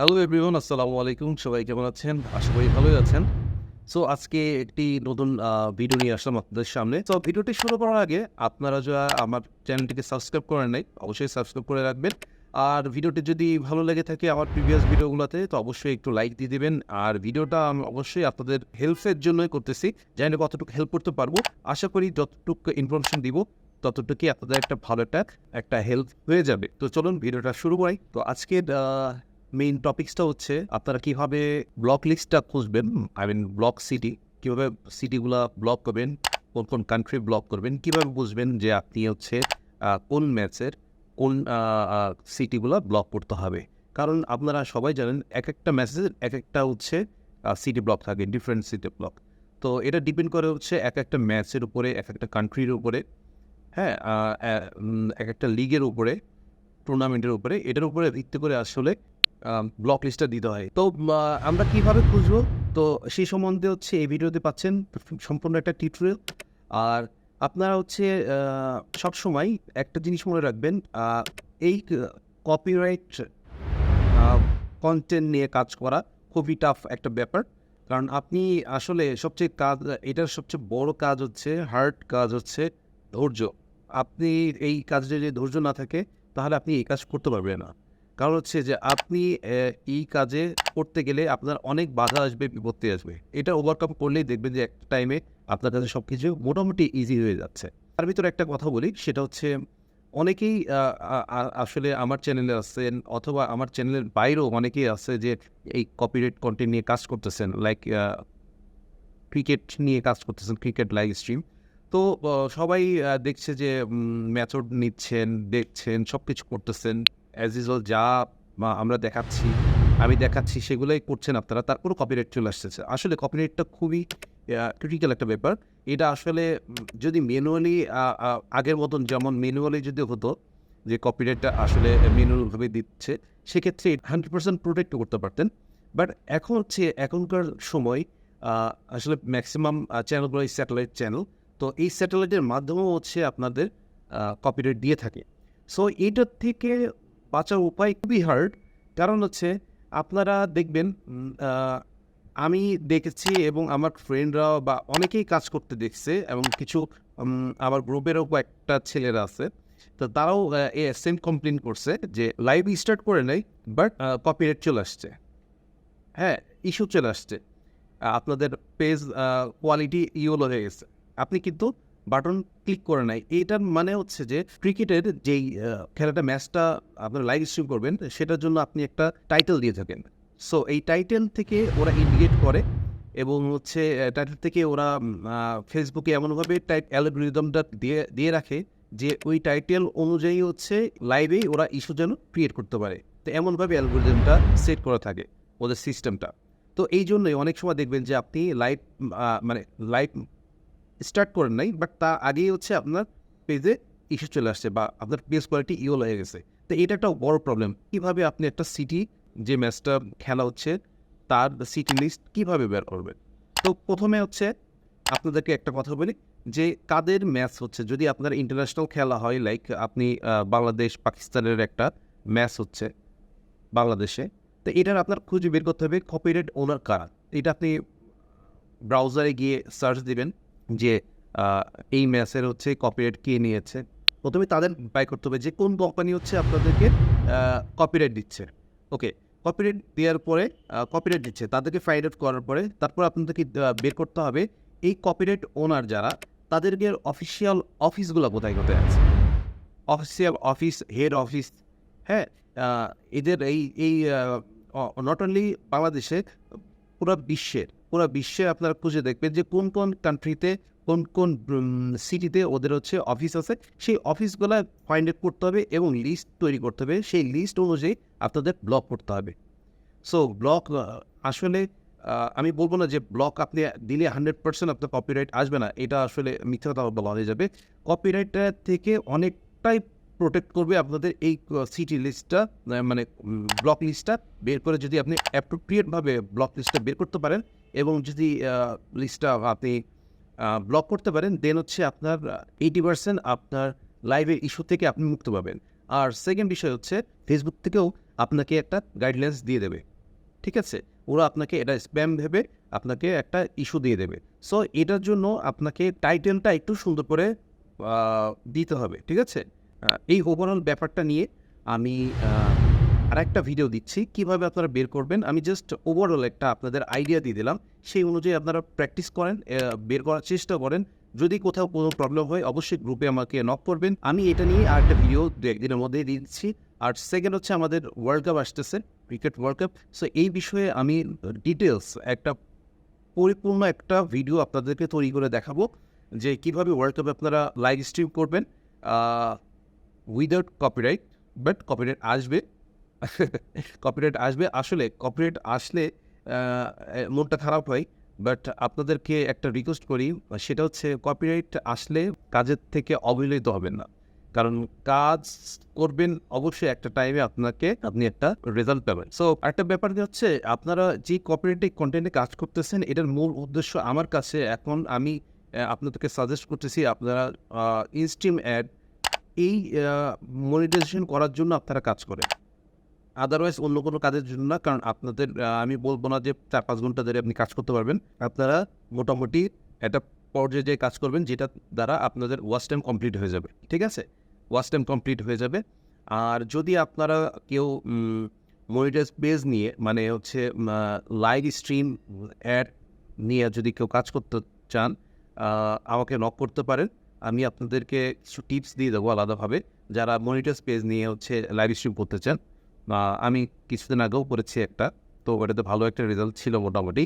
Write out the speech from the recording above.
Hello everyone, আসসালামু আলাইকুম। সবাই কেমন আছেন? আশা করি ভালোই আছেন। সো আজকে একটি নতুন ভিডিও নিয়ে আসলাম আপনাদের সামনে। সো ভিডিওটি শুরু করার আগে আপনারা যারা আমার চ্যানেলটিকে সাবস্ক্রাইব করেন নাই, অবশ্যই সাবস্ক্রাইব করে রাখবেন। আর ভিডিওটি যদি ভালো লেগে থাকে আমার প্রিভিয়াস ভিডিওগুলোতে, তো অবশ্যই একটু লাইক দিয়ে দিবেন। আর ভিডিওটা আমি অবশ্যই আপনাদের হেল্পের জন্যই করতেছি। জানি না কতটুকু হেল্প করতে পারবো। আশা করি যতটুকু ইনফরমেশন দিব ততটুকুই আপনাদের একটা ভালো একটা হেল্প হয়ে যাবে। তো চলুন ভিডিওটা শুরু করি। তো আজকের মেইন টপিকসটা হচ্ছে আপনারা কিভাবে ব্লক লিস্টটা খুঁজবেন, ব্লক সিটি, কিভাবে সিটিগুলা ব্লক করবেন, কোন কোন কান্ট্রি ব্লক করবেন, কিভাবে বুঝবেন যে আপনি হচ্ছে কোন ম্যাচের কোন সিটিগুলা ব্লক করতে হবে। কারণ আপনারা সবাই জানেন এক একটা ম্যাচের এক একটা হচ্ছে সিটি ব্লক থাকে, ডিফারেন্ট সিটি ব্লক। তো এটা ডিপেন্ড করে হচ্ছে এক একটা ম্যাচের উপরে, এক একটা কান্ট্রির উপরে, হ্যাঁ, এক একটা লিগের উপরে, টুর্নামেন্টের উপরে, এটার উপরে ভিত্তি করে আসলে ব্লক লিস্টটা দিতে হয়। তো আমরা কিভাবে খুঁজবো, তো সেই সম্বন্ধে হচ্ছে এই ভিডিওতে পাচ্ছেন সম্পূর্ণ একটা টিউটোরিয়াল। আর আপনারা হচ্ছে সবসময় একটা জিনিস মনে রাখবেন, এই কপিরাইট কন্টেন্ট নিয়ে কাজ করা খুবই টাফ একটা ব্যাপার। কারণ আপনি আসলে এটার সবচেয়ে বড় কাজ হচ্ছে, হার্ড কাজ হচ্ছে ধৈর্য। আপনি এই কাজে যদি ধৈর্য না থাকে তাহলে আপনি এই কাজ করতে পারবেন না। কারণ হচ্ছে যে আপনি এই কাজে করতে গেলে আপনার অনেক বাধা আসবে, বিপত্তি আসবে। এটা ওভারকাম করলেই দেখবেন যে একটা টাইমে আপনার কাছে সব কিছু মোটামুটি ইজি হয়ে যাচ্ছে। তার ভিতরে একটা কথা বলি, সেটা হচ্ছে অনেকেই আসলে আমার চ্যানেলে আছেন অথবা আমার চ্যানেলের বাইরেও অনেকেই আছে যে এই কপিরাইট কন্টেন্ট নিয়ে কাজ করতেছেন, লাইক ক্রিকেট নিয়ে কাজ করতেছেন, ক্রিকেট লাইভ স্ট্রিম। তো সবাই দেখছে যে ম্যাচও নিচ্ছেন, দেখছেন, সব কিছু করতেছেন অ্যাজ ইউজুয়াল, যা আমরা দেখাচ্ছি, আমি দেখাচ্ছি সেগুলোই করছেন আপনারা, তারপরও কপিরাইট চলে আসতেছে। আসলে কপিরাইটটা খুবই ক্রিটিক্যাল একটা ব্যাপার। এটা আসলে যদি ম্যানুয়ালি আগের মতন যেমন ম্যানুয়ালি যদি হতো, যে কপিরাইটটা আসলে ম্যানুয়ালভাবে দিচ্ছে, সেক্ষেত্রে 100% প্রোটেক্ট করতে পারতেন। বাট এখন হচ্ছে এখনকার সময় আসলে ম্যাক্সিমাম চ্যানেলগুলো স্যাটেলাইট চ্যানেল। তো এই স্যাটেলাইটের মাধ্যমেও হচ্ছে আপনাদের কপিরাইট দিয়ে থাকে। সো এইটার থেকে বাঁচার উপায় খুবই হার্ড। কারণ হচ্ছে আপনারা দেখবেন, আমি দেখেছি এবং আমার ফ্রেন্ডরাও বা অনেকেই কাজ করতে দেখছে, এবং কিছু আমার গ্রুপেরও কয়েকটা ছেলেরা আছে। তো তারাও সেম কমপ্লেন করছে যে লাইভ স্টার্ট করে নেয়, বাট কপিরাইট চলে আসছে, হ্যাঁ, ইস্যু চলে আসছে। আপনাদের পেজ কোয়ালিটি ইয়েলো হয়ে গেছে। আপনি কিন্তু বাটন ক্লিক করে নাই। এইটার মানে হচ্ছে যে ক্রিকেটের যেই খেলাটা, ম্যাচটা আপনারা লাইভ স্ট্রিম করবেন, সেটার জন্য আপনি একটা টাইটেল দিয়ে থাকেন। সো এই টাইটেল থেকে ওরা ইন্ডিকেট করে, এবং হচ্ছে টাইটেল থেকে ওরা ফেসবুকে এমনভাবে অ্যালগরিদমটা দিয়ে রাখে যে ওই টাইটেল অনুযায়ী হচ্ছে লাইভেই ওরা ইস্যু যেন ক্রিয়েট করতে পারে। তো এমনভাবে অ্যালগরিদমটা সেট করা থাকে ওদের সিস্টেমটা। তো এই জন্যই অনেক সময় দেখবেন যে আপনি লাইভ স্টার্ট করেন নাই, বাট তা আগেই হচ্ছে আপনার পেজে ইস্যু চলে আসছে বা আপনার পেজ কোয়ালিটি ইউল হয়ে গেছে। তো এটা একটা বড় প্রবলেম। কীভাবে আপনি একটা সিটি, যে ম্যাচটা খেলা হচ্ছে তার সিটি লিস্ট কীভাবে বের করবেন? তো প্রথমে হচ্ছে আপনাদেরকে একটা কথা বলি, যে কাদের ম্যাচ হচ্ছে, যদি আপনার ইন্টারন্যাশনাল খেলা হয়, লাইক আপনি বাংলাদেশ পাকিস্তানের একটা ম্যাচ হচ্ছে বাংলাদেশে, তো এটার আপনার খুঁজে বের করতে হবে কপিরাইট ওনার কারা। এটা আপনি ব্রাউজারে গিয়ে সার্চ দিবেন যে এই ম্যাচের হচ্ছে কপিরাইট কে নিয়েছে। প্রথমে তাদের বাই করতে হবে যে কোন কোম্পানি হচ্ছে আপনাদেরকে কপিরাইট দিচ্ছে। ওকে, কপিরাইট দেওয়ার পরে কপিরাইট দিচ্ছে তাদেরকে ফাইন্ড আউট করার পরে তারপর আপনাদেরকে বের করতে হবে এই কপিরাইট ওনার যারা, তাদেরকে অফিসিয়াল অফিসগুলো কোথায় কোথায় আছে। অফিসিয়াল অফিস, হেড অফিস, হ্যাঁ, এদের এই নট অনলি বাংলাদেশে, পুরা বিশ্বে আপনারা খুঁজে দেখবেন যে কোন কোন কান্ট্রিতে, কোন কোন সিটিতে ওদের হচ্ছে অফিস আছে। সেই অফিসগুলো ফাইন্ড আউট করতে হবে এবং লিস্ট তৈরি করতে হবে। সেই লিস্ট অনুযায়ী আপনাদের ব্লক করতে হবে। সো ব্লক আসলে আমি বলবো না যে ব্লক আপনি দিলে 100% আপনার কপিরাইট আসবে না, এটা আসলে মিথ্যা কথা বলা হয়ে যাবে। কপিরাইটের থেকে অনেকটাই প্রোটেক্ট করবে আপনাদের এই সিটি লিস্টটা, ব্লক লিস্টটা বের করে, যদি আপনি অ্যাপ্রোপ্রিয়েটভাবে ব্লক লিস্টটা বের করতে পারেন এবং যদি লিস্টটা আপনি ব্লক করতে পারেন, দেন হচ্ছে আপনার 80% আপনার লাইভের ইস্যু থেকে আপনি মুক্ত পাবেন। আর সেকেন্ড বিষয় হচ্ছে ফেসবুক থেকেও আপনাকে একটা গাইডলাইন্স দিয়ে দেবে, ঠিক আছে? ওরা আপনাকে এটা স্প্যাম ভেবে আপনাকে একটা ইস্যু দিয়ে দেবে। সো এটার জন্য আপনাকে টাইটেলটা একটু সুন্দর করে দিতে হবে, ঠিক আছে? এই ওভারঅল ব্যাপারটা নিয়ে আমি আরেকটা ভিডিও দিচ্ছি কীভাবে আপনারা বের করবেন। আমি জাস্ট ওভারঅল একটা আপনাদের আইডিয়া দিয়ে দিলাম। সেই অনুযায়ী আপনারা প্র্যাকটিস করেন, বের করার চেষ্টা করেন। যদি কোথাও কোনো প্রবলেম হয় অবশ্যই গ্রুপে আমাকে নক করবেন। আমি এটা নিয়ে আরেকটা ভিডিও ২-১ দিনের মধ্যেই দিয়ে দিচ্ছি। আর সেকেন্ড হচ্ছে আমাদের ওয়ার্ল্ড কাপ আসতেছে, ক্রিকেট ওয়ার্ল্ড কাপ। সো এই বিষয়ে আমি ডিটেইলস একটা পরিপূর্ণ একটা ভিডিও আপনাদেরকে তৈরি করে দেখাবো যে কীভাবে ওয়ার্ল্ড কাপে আপনারা লাইভ স্ট্রিম করবেন উইদাউট কপিরাইট। বাট কপিরাইট আসবে। কপিরাইট আসবে। আসলে কপিরাইট আসলে মনটা খারাপ হয়। বাট আপনাদেরকে একটা রিকোয়েস্ট করি, সেটা হচ্ছে কপিরাইট আসলে কাজের থেকে অবহেলিত হবেন না। কারণ কাজ করবেন অবশ্যই একটা টাইমে আপনি একটা রেজাল্ট পাবেন। সো আরেকটা ব্যাপার কি হচ্ছে, আপনারা যে কপিরাইটেড কনটেন্টে কাজ করতেছেন এটার মূল উদ্দেশ্য আমার কাছে এখন আমি আপনাদেরকে সাজেস্ট করতেছি আপনারা ইনস্ট্রিম অ্যাড এই মনিটাইজেশন করার জন্য আপনারা কাজ করেন। আদারওয়াইজ অন্য কোনো কাজের জন্য না। কারণ আপনাদের আমি বলব না যে ৪-৫ ঘন্টা ধরে আপনি কাজ করতে পারবেন। আপনারা মোটামুটি একটা পর্যায়ে যেয়ে কাজ করবেন যেটা দ্বারা আপনাদের ওয়াচ টাইম কমপ্লিট হয়ে যাবে। ঠিক আছে? ওয়াচ টাইম কমপ্লিট হয়ে যাবে। আর যদি আপনারা কেউ মনিটাইজ পেজ নিয়ে মানে হচ্ছে লাইভ স্ট্রিম অ্যাড নিয়ে যদি কেউ কাজ করতে চান আমাকে নক করতে পারেন। আমি আপনাদেরকে কিছু টিপস দিয়ে দেবো আলাদাভাবে। যারা মনিটাইজ পেজ নিয়ে হচ্ছে লাইভ স্ট্রিম করতে চান। আমি কিছুদিন আগেও করেছি একটা। তো ওটাতে ভালো একটা রেজাল্ট ছিল মোটামুটি।